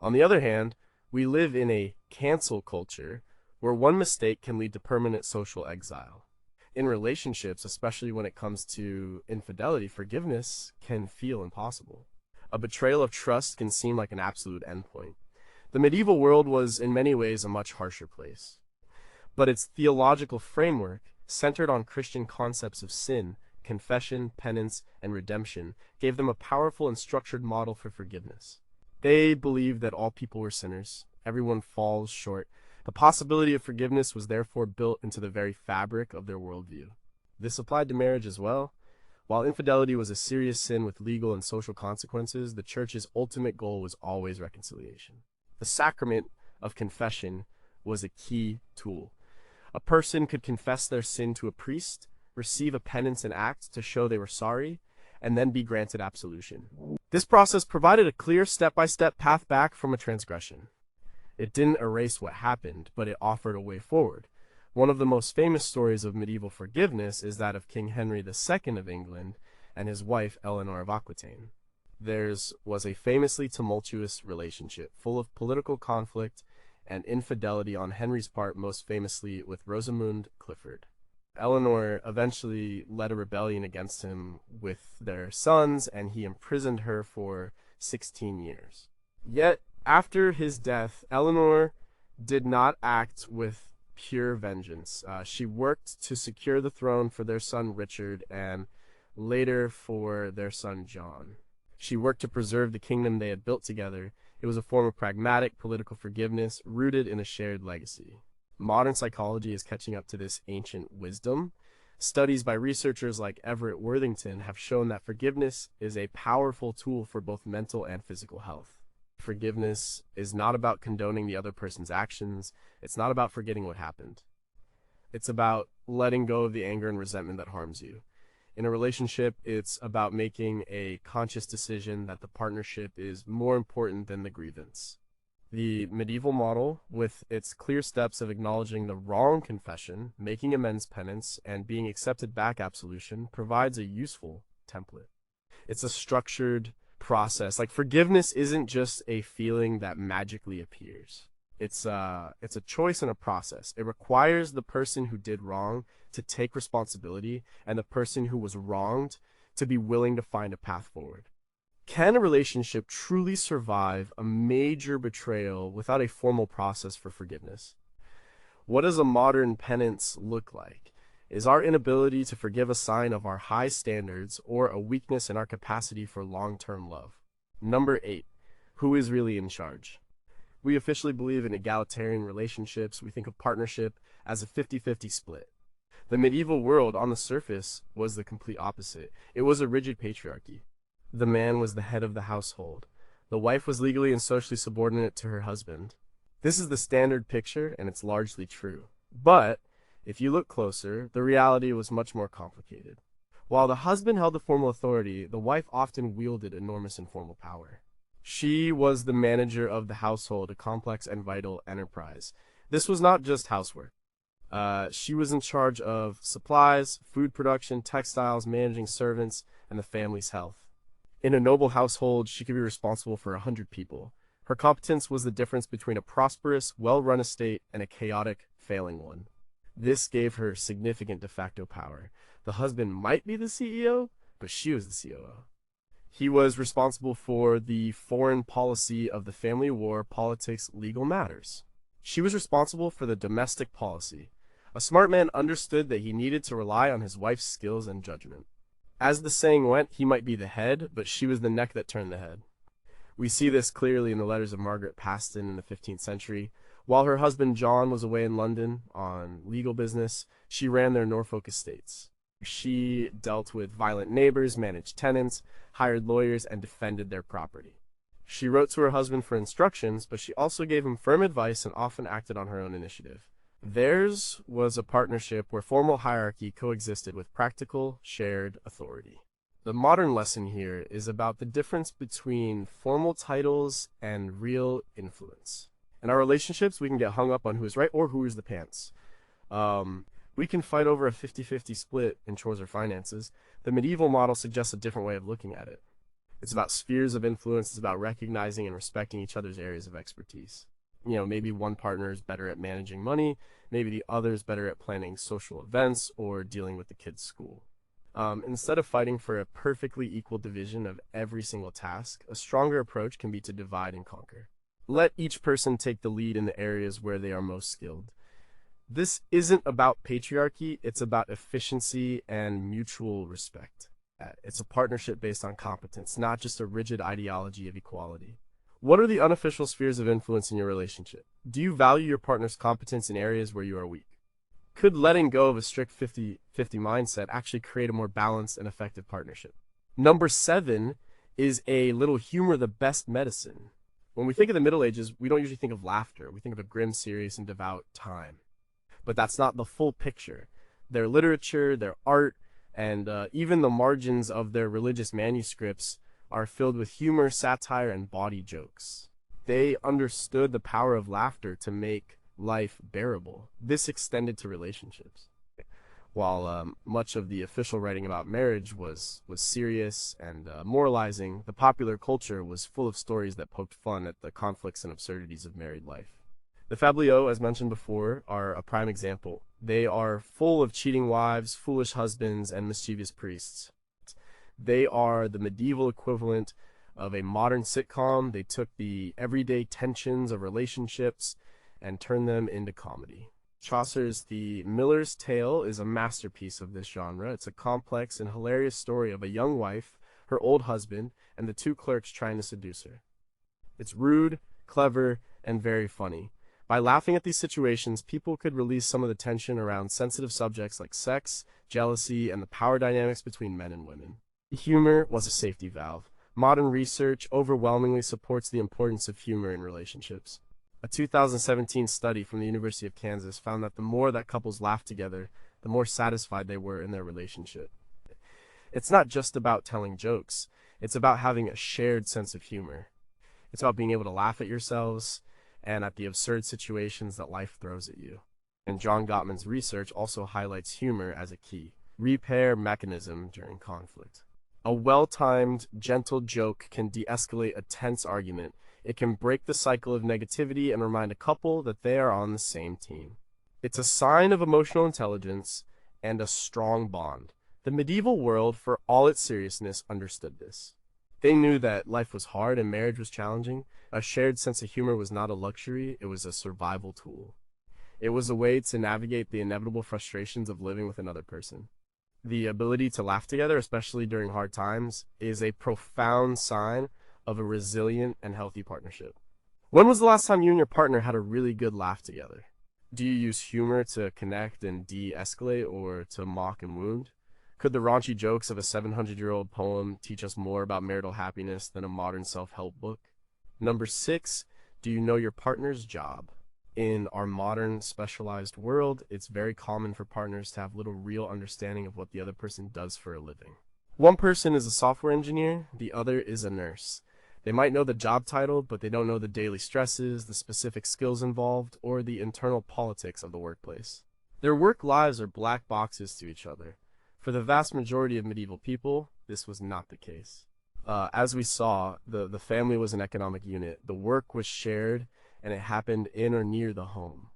On the other hand, we live in a cancel culture where one mistake can lead to permanent social exile. In relationships, especially when it comes to infidelity, forgiveness can feel impossible. A betrayal of trust can seem like an absolute endpoint. The medieval world was in many ways a much harsher place, but its theological framework, centered on Christian concepts of sin, confession, penance, and redemption, gave them a powerful and structured model for forgiveness. They believed that all people were sinners, everyone falls short. The possibility of forgiveness was therefore built into the very fabric of their worldview. This applied to marriage as well. While infidelity was a serious sin with legal and social consequences, the church's ultimate goal was always reconciliation. The sacrament of confession was a key tool. A person could confess their sin to a priest, receive a penance and act to show they were sorry, and then be granted absolution. This process provided a clear step-by-step path back from a transgression. It didn't erase what happened, but it offered a way forward. One of the most famous stories of medieval forgiveness is that of King Henry II of England and his wife Eleanor of Aquitaine. Theirs was a famously tumultuous relationship, full of political conflict and infidelity on Henry's part, most famously with Rosamund Clifford. Eleanor eventually led a rebellion against him with their sons, and he imprisoned her for 16 years. Yet, after his death, Eleanor did not act with pure vengeance. She worked to secure the throne for their son Richard and later for their son John. She worked to preserve the kingdom they had built together. It was a form of pragmatic political forgiveness rooted in a shared legacy. Modern psychology is catching up to this ancient wisdom. Studies by researchers like Everett Worthington have shown that forgiveness is a powerful tool for both mental and physical health. Forgiveness is not about condoning the other person's actions. It's not about forgetting what happened. It's about letting go of the anger and resentment that harms you. In a relationship, it's about making a conscious decision that the partnership is more important than the grievance. The medieval model, with its clear steps of acknowledging the wrong confession, making amends penance, and being accepted back absolution, provides a useful template. It's a structured process. Like, forgiveness isn't just a feeling that magically appears. It's a choice and a process. It requires the person who did wrong to take responsibility and the person who was wronged to be willing to find a path forward. Can a relationship truly survive a major betrayal without a formal process for forgiveness? What does a modern penance look like? Is our inability to forgive a sign of our high standards or a weakness in our capacity for long-term love? Number 8, who is really in charge? We officially believe in egalitarian relationships. We think of partnership as a 50-50 split. The medieval world, on the surface, was the complete opposite. It was a rigid patriarchy. The man was the head of the household. The wife was legally and socially subordinate to her husband. This is the standard picture, and it's largely true. But if you look closer, the reality was much more complicated. While the husband held the formal authority, the wife often wielded enormous informal power. She was the manager of the household, a complex and vital enterprise. This was not just housework. She was in charge of supplies, food production, textiles, managing servants, and the family's health. In a noble household, she could be responsible for 100 people. Her competence was the difference between a prosperous, well-run estate and a chaotic, failing one. This gave her significant de facto power. The husband might be the CEO, but she was the COO. He was responsible for the foreign policy of the family, war, politics, legal matters. She was responsible for the domestic policy. A smart man understood that he needed to rely on his wife's skills and judgment. As the saying went, he might be the head, but she was the neck that turned the head. We see this clearly in the letters of Margaret Paston in the 15th century. While her husband John was away in London on legal business, she ran their Norfolk estates. She dealt with violent neighbors, managed tenants, hired lawyers, and defended their property. She wrote to her husband for instructions, but she also gave him firm advice and often acted on her own initiative. Theirs was a partnership where formal hierarchy coexisted with practical, shared authority. The modern lesson here is about the difference between formal titles and real influence. In our relationships, we can get hung up on who is right or who is the pants. We can fight over a 50-50 split in chores or finances. The medieval model suggests a different way of looking at it. It's about spheres of influence. It's about recognizing and respecting each other's areas of expertise. Maybe one partner is better at managing money, maybe the other is better at planning social events or dealing with the kids' school. Instead of fighting for a perfectly equal division of every single task, a stronger approach can be to divide and conquer. Let each person take the lead in the areas where they are most skilled. This isn't about patriarchy, it's about efficiency and mutual respect. It's a partnership based on competence, not just a rigid ideology of equality. What are the unofficial spheres of influence in your relationship? Do you value your partner's competence in areas where you are weak? Could letting go of a strict 50-50 mindset actually create a more balanced and effective partnership? Number 7 is a little humor the best medicine. When we think of the Middle Ages, we don't usually think of laughter. We think of a grim, serious, and devout time. But that's not the full picture. Their literature, their art, and even the margins of their religious manuscripts are filled with humor, satire, and bawdy jokes. They understood the power of laughter to make life bearable. This extended to relationships. While much of the official writing about marriage was serious and moralizing, the popular culture was full of stories that poked fun at the conflicts and absurdities of married life. The fabliaux, as mentioned before, are a prime example. They are full of cheating wives, foolish husbands, and mischievous priests. They are the medieval equivalent of a modern sitcom. They took the everyday tensions of relationships and turned them into comedy. Chaucer's The Miller's Tale is a masterpiece of this genre. It's a complex and hilarious story of a young wife, her old husband, and the 2 clerks trying to seduce her. It's rude, clever, and very funny. By laughing at these situations, people could release some of the tension around sensitive subjects like sex, jealousy, and the power dynamics between men and women. Humor was a safety valve. Modern research overwhelmingly supports the importance of humor in relationships. A 2017 study from the University of Kansas found that the more that couples laughed together, the more satisfied they were in their relationship. It's not just about telling jokes. It's about having a shared sense of humor. It's about being able to laugh at yourselves and at the absurd situations that life throws at you. And John Gottman's research also highlights humor as a key repair mechanism during conflict. A well-timed, gentle joke can de-escalate a tense argument. It can break the cycle of negativity and remind a couple that they are on the same team. It's a sign of emotional intelligence and a strong bond. The medieval world, for all its seriousness, understood this. They knew that life was hard and marriage was challenging. A shared sense of humor was not a luxury, it was a survival tool. It was a way to navigate the inevitable frustrations of living with another person. The ability to laugh together, especially during hard times, is a profound sign of a resilient and healthy partnership. When was the last time you and your partner had a really good laugh together? Do you use humor to connect and de-escalate or to mock and wound? Could the raunchy jokes of a 700-year-old poem teach us more about marital happiness than a modern self-help book? Number 6, do you know your partner's job? In our modern specialized world, it's very common for partners to have little real understanding of what the other person does for a living. One person is a software engineer, the other is a nurse. They might know the job title, but they don't know the daily stresses, the specific skills involved, or the internal politics of the workplace. Their work lives are black boxes to each other. For the vast majority of medieval people, this was not the case. As we saw, the family was an economic unit. The work was shared, and it happened in or near the home.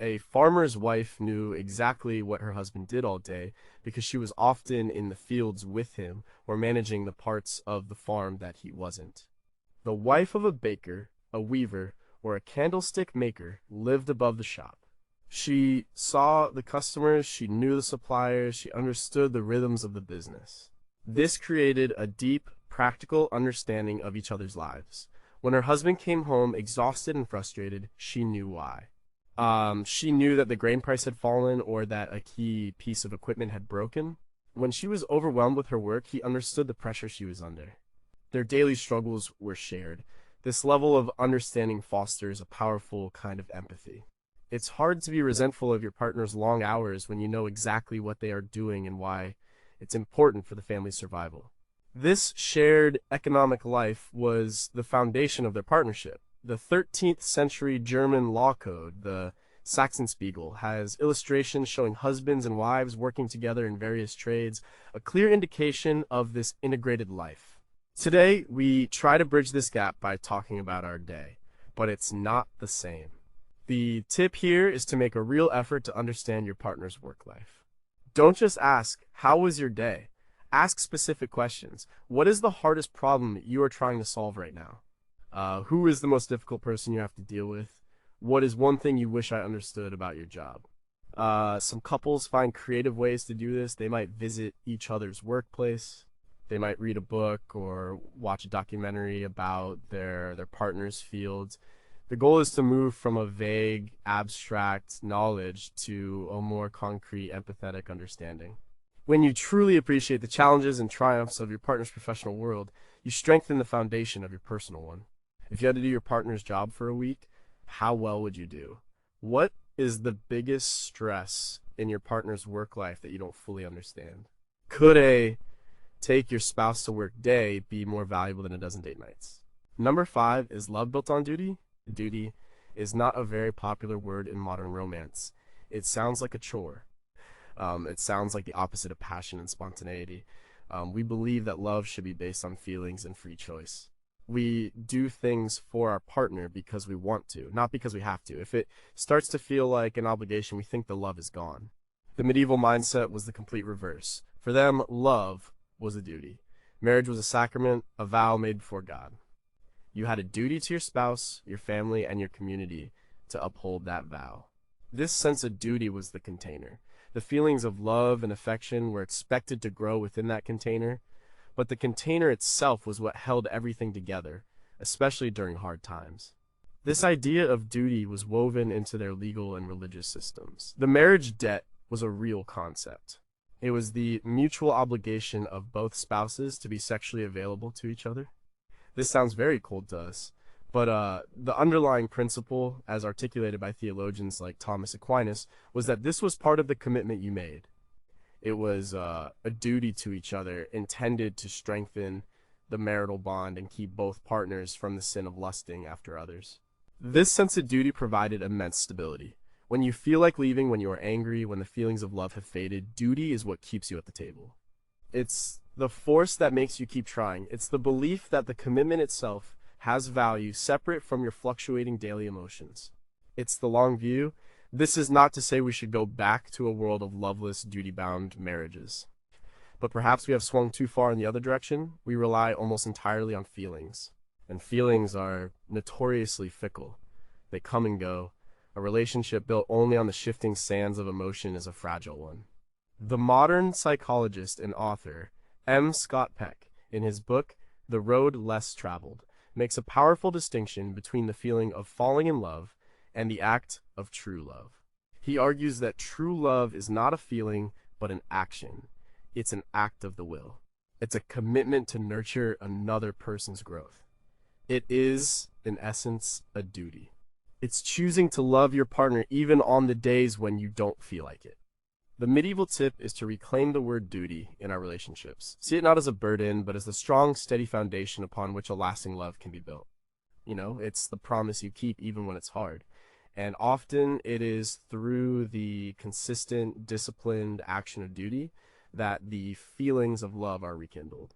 A farmer's wife knew exactly what her husband did all day because she was often in the fields with him or managing the parts of the farm that he wasn't. The wife of a baker, a weaver, or a candlestick maker lived above the shop. She saw the customers, she knew the suppliers, she understood the rhythms of the business. This created a deep, practical understanding of each other's lives. When her husband came home exhausted and frustrated, she knew why. She knew that the grain price had fallen or that a key piece of equipment had broken. When she was overwhelmed with her work, he understood the pressure she was under. Their daily struggles were shared. This level of understanding fosters a powerful kind of empathy. It's hard to be resentful of your partner's long hours when you know exactly what they are doing and why it's important for the family's survival. This shared economic life was the foundation of their partnership. The 13th century German law code, the Saxonspiegel, has illustrations showing husbands and wives working together in various trades, a clear indication of this integrated life. Today, we try to bridge this gap by talking about our day, but it's not the same. The tip here is to make a real effort to understand your partner's work life. Don't just ask, "How was your day?" Ask specific questions. What is the hardest problem that you are trying to solve right now? Who is the most difficult person you have to deal with? What is one thing you wish I understood about your job? Some couples find creative ways to do this. They might visit each other's workplace. They might read a book or watch a documentary about their partner's fields. The goal is to move from a vague, abstract knowledge to a more concrete, empathetic understanding. When you truly appreciate the challenges and triumphs of your partner's professional world, you strengthen the foundation of your personal one. If you had to do your partner's job for a week, how well would you do? What is the biggest stress in your partner's work life that you don't fully understand? Could a take your spouse to work day be more valuable than a dozen date nights? Number 5 is love built on duty. Duty is not a very popular word in modern romance. It sounds like a chore. It sounds like the opposite of passion and spontaneity. We believe that love should be based on feelings and free choice. We do things for our partner because we want to, not because we have to. If it starts to feel like an obligation, we think the love is gone. The medieval mindset was the complete reverse. For them, love was a duty. Marriage was a sacrament, a vow made before God. You had a duty to your spouse, your family, and your community to uphold that vow. This sense of duty was the container. The feelings of love and affection were expected to grow within that container, but the container itself was what held everything together, especially during hard times. This idea of duty was woven into their legal and religious systems. The marriage debt was a real concept. It was the mutual obligation of both spouses to be sexually available to each other. This sounds very cold to us, but the underlying principle, as articulated by theologians like Thomas Aquinas, was that this was part of the commitment you made. It was a duty to each other intended to strengthen the marital bond and keep both partners from the sin of lusting after others. This sense of duty provided immense stability. When you feel like leaving, when you are angry, when the feelings of love have faded, duty is what keeps you at the table. It's the force that makes you keep trying. It's the belief that the commitment itself has value separate from your fluctuating daily emotions. It's the long view. This is not to say we should go back to a world of loveless, duty-bound marriages. But perhaps we have swung too far in the other direction. We rely almost entirely on feelings. And feelings are notoriously fickle. They come and go. A relationship built only on the shifting sands of emotion is a fragile one. The modern psychologist and author M. Scott Peck, in his book The Road Less Traveled, makes a powerful distinction between the feeling of falling in love and the act of true love. He argues that true love is not a feeling, but an action. It's an act of the will. It's a commitment to nurture another person's growth. It is, in essence, a duty. It's choosing to love your partner even on the days when you don't feel like it. The medieval tip is to reclaim the word duty in our relationships. See it not as a burden, but as the strong, steady foundation upon which a lasting love can be built. It's the promise you keep even when it's hard. And often it is through the consistent, disciplined action of duty that the feelings of love are rekindled.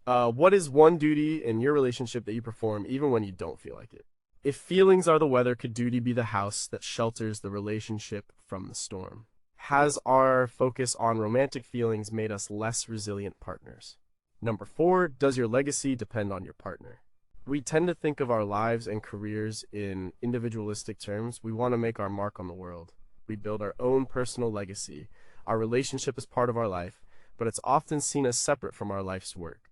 What is one duty in your relationship that you perform even when you don't feel like it? If feelings are the weather, could duty be the house that shelters the relationship from the storm? Has our focus on romantic feelings made us less resilient partners? Number 4, does your legacy depend on your partner? We tend to think of our lives and careers in individualistic terms. We want to make our mark on the world. We build our own personal legacy. Our relationship is part of our life, but it's often seen as separate from our life's work.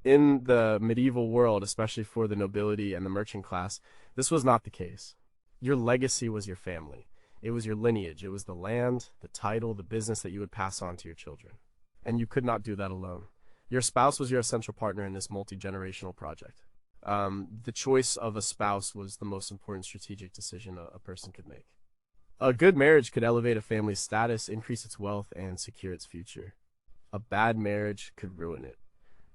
In the medieval world, especially for the nobility and the merchant class, this was not the case. Your legacy was your family. It was your lineage. It was the land, the title, the business that you would pass on to your children. And you could not do that alone. Your spouse was your essential partner in this multi-generational project. The choice of a spouse was the most important strategic decision a person could make. A good marriage could elevate a family's status, increase its wealth, and secure its future. A bad marriage could ruin it.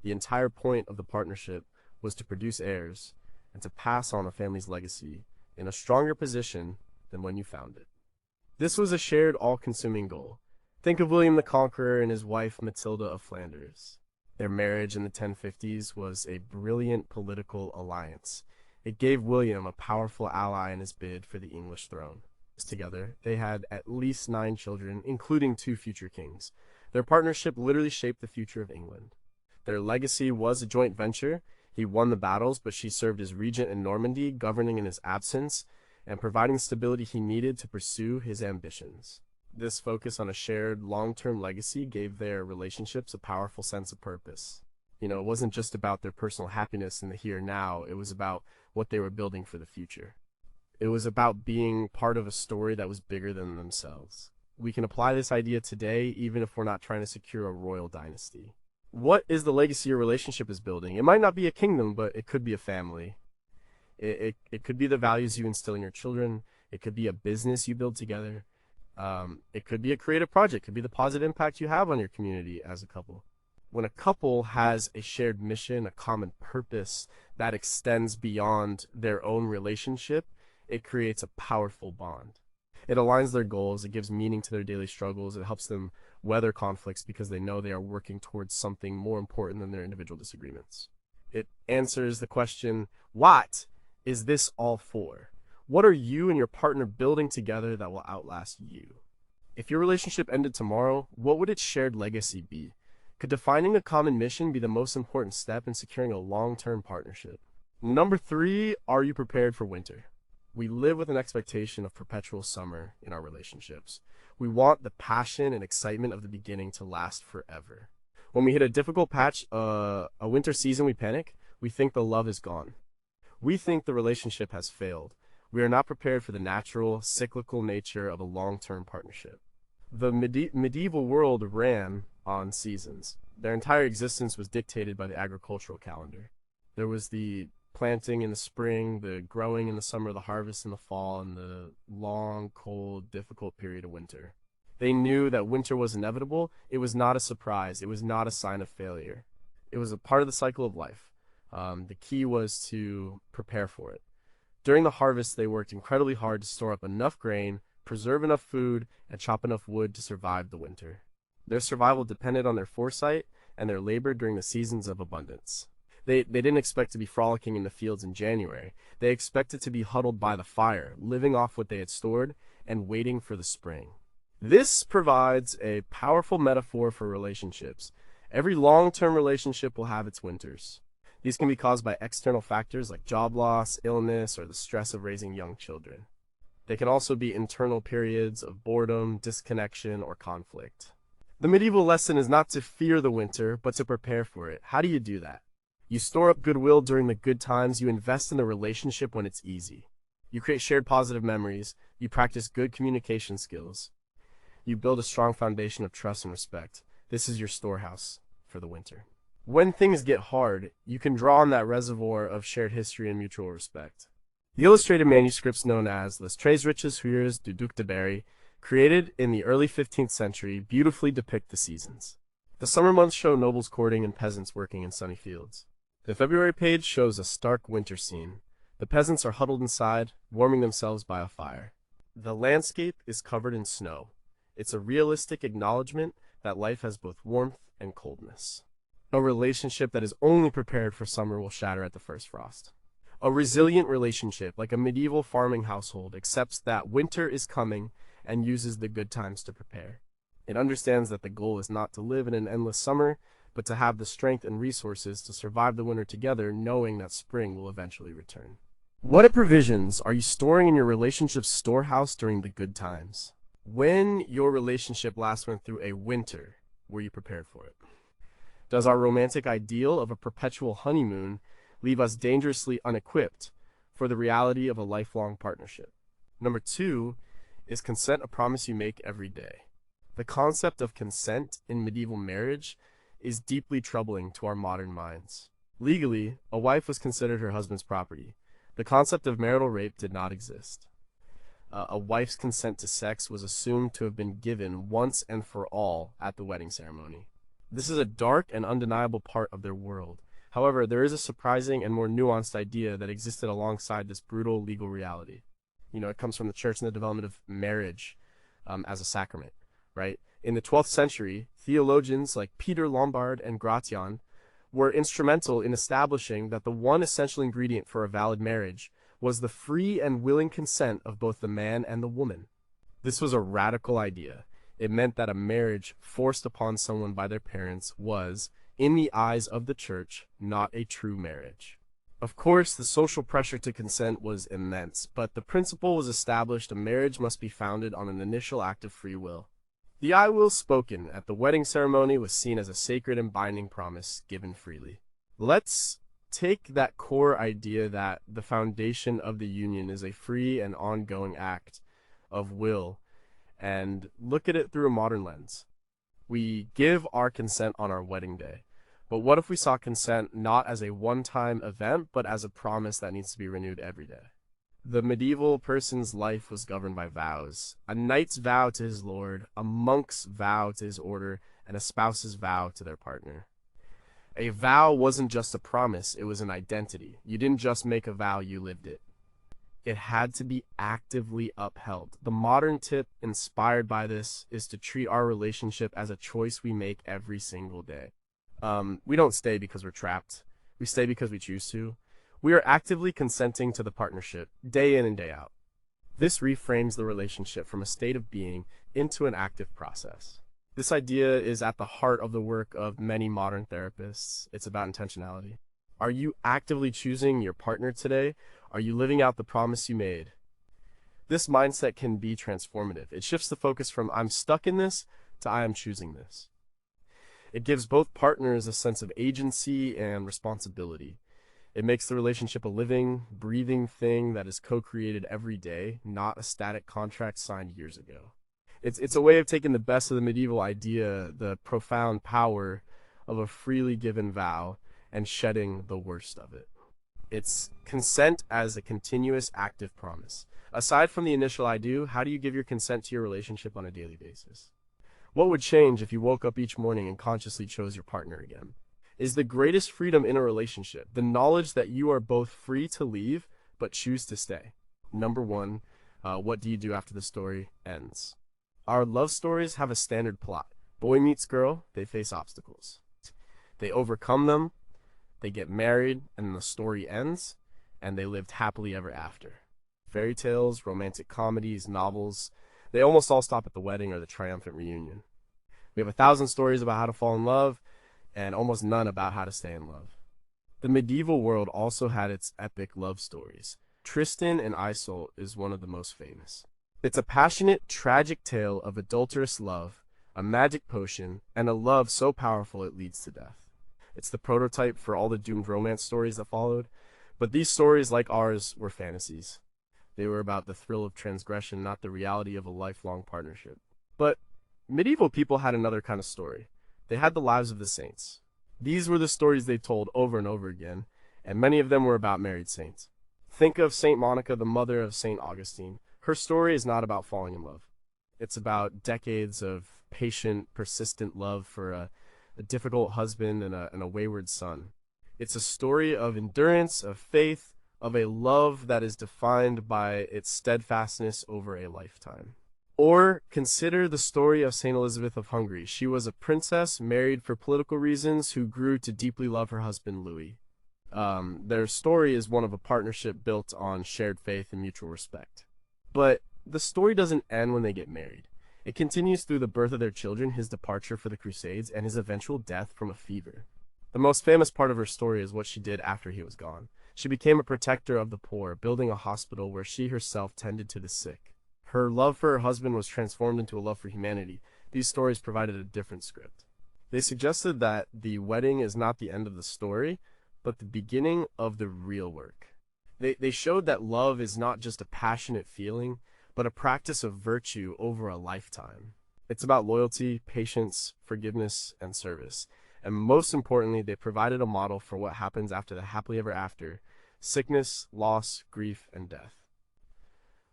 The entire point of the partnership was to produce heirs and to pass on a family's legacy in a stronger position than when you found it. This was a shared, all-consuming goal. Think of William the Conqueror and his wife Matilda of Flanders. Their marriage in the 1050s was a brilliant political alliance. It gave William a powerful ally in his bid for the English throne. Together, they had at least 9 children, including 2 future kings. Their partnership literally shaped the future of England. Their legacy was a joint venture. He won the battles, but she served as regent in Normandy, governing in his absence, and providing stability he needed to pursue his ambitions. This focus on a shared long-term legacy gave their relationships a powerful sense of purpose. It wasn't just about their personal happiness in the here and now, it was about what they were building for the future. It was about being part of a story that was bigger than themselves. We can apply this idea today, even if we're not trying to secure a royal dynasty. What is the legacy your relationship is building? It might not be a kingdom, but it could be a family. It could be the values you instill in your children. It could be a business you build together. It could be a creative project. It could be the positive impact you have on your community as a couple. When a couple has a shared mission, a common purpose that extends beyond their own relationship, it creates a powerful bond. It aligns their goals, it gives meaning to their daily struggles, it helps them weather conflicts because they know they are working towards something more important than their individual disagreements. It answers the question, what is this all for? What are you and your partner building together that will outlast you? If your relationship ended tomorrow, what would its shared legacy be? Could defining a common mission be the most important step in securing a long-term partnership? Number 3, are you prepared for winter? We live with an expectation of perpetual summer in our relationships. We want the passion and excitement of the beginning to last forever. When we hit a difficult patch, a winter season, we panic. We think the love is gone. We think the relationship has failed. We are not prepared for the natural, cyclical nature of a long-term partnership. The medieval world ran on seasons. Their entire existence was dictated by the agricultural calendar. There was the planting in the spring, the growing in the summer, the harvest in the fall, and the long, cold, difficult period of winter. They knew that winter was inevitable. It was not a surprise. It was not a sign of failure. It was a part of the cycle of life. The key was to prepare for it. During the harvest, they worked incredibly hard to store up enough grain, preserve enough food, and chop enough wood to survive the winter. Their survival depended on their foresight and their labor during the seasons of abundance. They didn't expect to be frolicking in the fields in January. They expected to be huddled by the fire, living off what they had stored, and waiting for the spring. This provides a powerful metaphor for relationships. Every long-term relationship will have its winters. These can be caused by external factors like job loss, illness, or the stress of raising young children. They can also be internal periods of boredom, disconnection, or conflict. The medieval lesson is not to fear the winter, but to prepare for it. How do you do that? You store up goodwill during the good times. You invest in the relationship when it's easy. You create shared positive memories. You practice good communication skills. You build a strong foundation of trust and respect. This is your storehouse for the winter. When things get hard, you can draw on that reservoir of shared history and mutual respect. The illustrated manuscripts known as Les Tres Riches Heures du Duc de Berry, created in the early 15th century, beautifully depict the seasons. The summer months show nobles courting and peasants working in sunny fields. The February page shows a stark winter scene. The peasants are huddled inside, warming themselves by a fire. The landscape is covered in snow. It's a realistic acknowledgement that life has both warmth and coldness. A relationship that is only prepared for summer will shatter at the first frost. A resilient relationship, like a medieval farming household, accepts that winter is coming and uses the good times to prepare. It understands that the goal is not to live in an endless summer, but to have the strength and resources to survive the winter together, knowing that spring will eventually return. What provisions are you storing in your relationship's storehouse during the good times? When your relationship last went through a winter, were you prepared for it? Does our romantic ideal of a perpetual honeymoon leave us dangerously unequipped for the reality of a lifelong partnership? Number 2, is consent a promise you make every day? The concept of consent in medieval marriage is deeply troubling to our modern minds. Legally, a wife was considered her husband's property. The concept of marital rape did not exist. A wife's consent to sex was assumed to have been given once and for all at the wedding ceremony. This is a dark and undeniable part of their world. However, there is a surprising and more nuanced idea that existed alongside this brutal legal reality. It comes from the church and the development of marriage as a sacrament, right? In the 12th century, theologians like Peter Lombard and Gratian were instrumental in establishing that the one essential ingredient for a valid marriage was the free and willing consent of both the man and the woman. This was a radical idea. It meant that a marriage forced upon someone by their parents was, in the eyes of the church, not a true marriage. Of course, the social pressure to consent was immense, but the principle was established: a marriage must be founded on an initial act of free will. The I will spoken at the wedding ceremony was seen as a sacred and binding promise given freely. Let's take that core idea that the foundation of the union is a free and ongoing act of will and look at it through a modern lens. We give our consent on our wedding day. But what if we saw consent not as a one-time event, but as a promise that needs to be renewed every day? The medieval person's life was governed by vows. A knight's vow to his lord, a monk's vow to his order, and a spouse's vow to their partner. A vow wasn't just a promise, it was an identity. You didn't just make a vow, you lived it. It had to be actively upheld. The modern tip inspired by this is to treat our relationship as a choice we make every single day. We don't stay because we're trapped. We stay because we choose to. We are actively consenting to the partnership, day in and day out. This reframes the relationship from a state of being into an active process. This idea is at the heart of the work of many modern therapists. It's about intentionality. Are you actively choosing your partner today? Are you living out the promise you made? This mindset can be transformative. It shifts the focus from "I'm stuck in this" to "I am choosing this." It gives both partners a sense of agency and responsibility. It makes the relationship a living, breathing thing that is co-created every day, not a static contract signed years ago. It's a way of taking the best of the medieval idea, the profound power of a freely given vow, and shedding the worst of it. It's consent as a continuous active promise. Aside from the initial "I do," how do you give your consent to your relationship on a daily basis? What would change if you woke up each morning and consciously chose your partner again? Is the greatest freedom in a relationship the knowledge that you are both free to leave, but choose to stay? Number 1, what do you do after the story ends? Our love stories have a standard plot. Boy meets girl, they face obstacles. They overcome them, they get married, and the story ends, and they lived happily ever after. Fairy tales, romantic comedies, novels, they almost all stop at the wedding or the triumphant reunion. We have 1,000 stories about how to fall in love, and almost none about how to stay in love. The medieval world also had its epic love stories. Tristan and Isolde is one of the most famous. It's a passionate, tragic tale of adulterous love, a magic potion, and a love so powerful it leads to death. It's the prototype for all the doomed romance stories that followed, but these stories, like ours, were fantasies. They were about the thrill of transgression, not the reality of a lifelong partnership. But medieval people had another kind of story. They had the lives of the saints. These were the stories they told over and over again, and many of them were about married saints. Think of Saint Monica, the mother of Saint Augustine. Her story is not about falling in love. It's about decades of patient, persistent love for a difficult husband and a wayward son. It's a story of endurance, of faith, of a love that is defined by its steadfastness over a lifetime. Or consider the story of Saint Elizabeth of Hungary. She was a princess married for political reasons who grew to deeply love her husband Louis. Their story is one of a partnership built on shared faith and mutual respect. But the story doesn't end when they get married. It continues through the birth of their children, his departure for the Crusades, and his eventual death from a fever. The most famous part of her story is what she did after he was gone. She became a protector of the poor, building a hospital where she herself tended to the sick. Her love for her husband was transformed into a love for humanity. These stories provided a different script. They suggested that the wedding is not the end of the story, but the beginning of the real work. They showed that love is not just a passionate feeling, but a practice of virtue over a lifetime. It's about loyalty, patience, forgiveness, and service. And most importantly, they provided a model for what happens after the happily ever after: sickness, loss, grief, and death.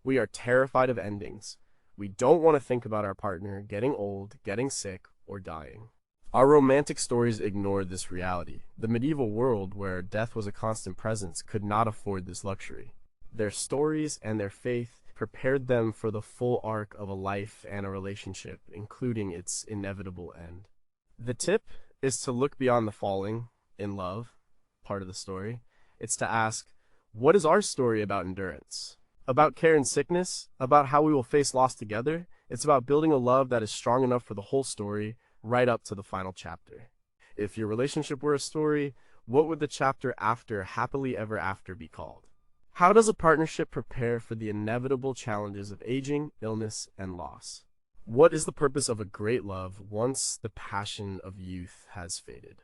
We are terrified of endings. We don't want to think about our partner getting old, getting sick, or dying. Our romantic stories ignored this reality. The medieval world, where death was a constant presence, could not afford this luxury. Their stories and their faith prepared them for the full arc of a life and a relationship, including its inevitable end. The tip is to look beyond the falling in love part of the story. It's to ask, what is our story about endurance? About care and sickness? About how we will face loss together? It's about building a love that is strong enough for the whole story, right up to the final chapter. If your relationship were a story, what would the chapter after happily ever after be called? How does a partnership prepare for the inevitable challenges of aging, illness, and loss? What is the purpose of a great love once the passion of youth has faded?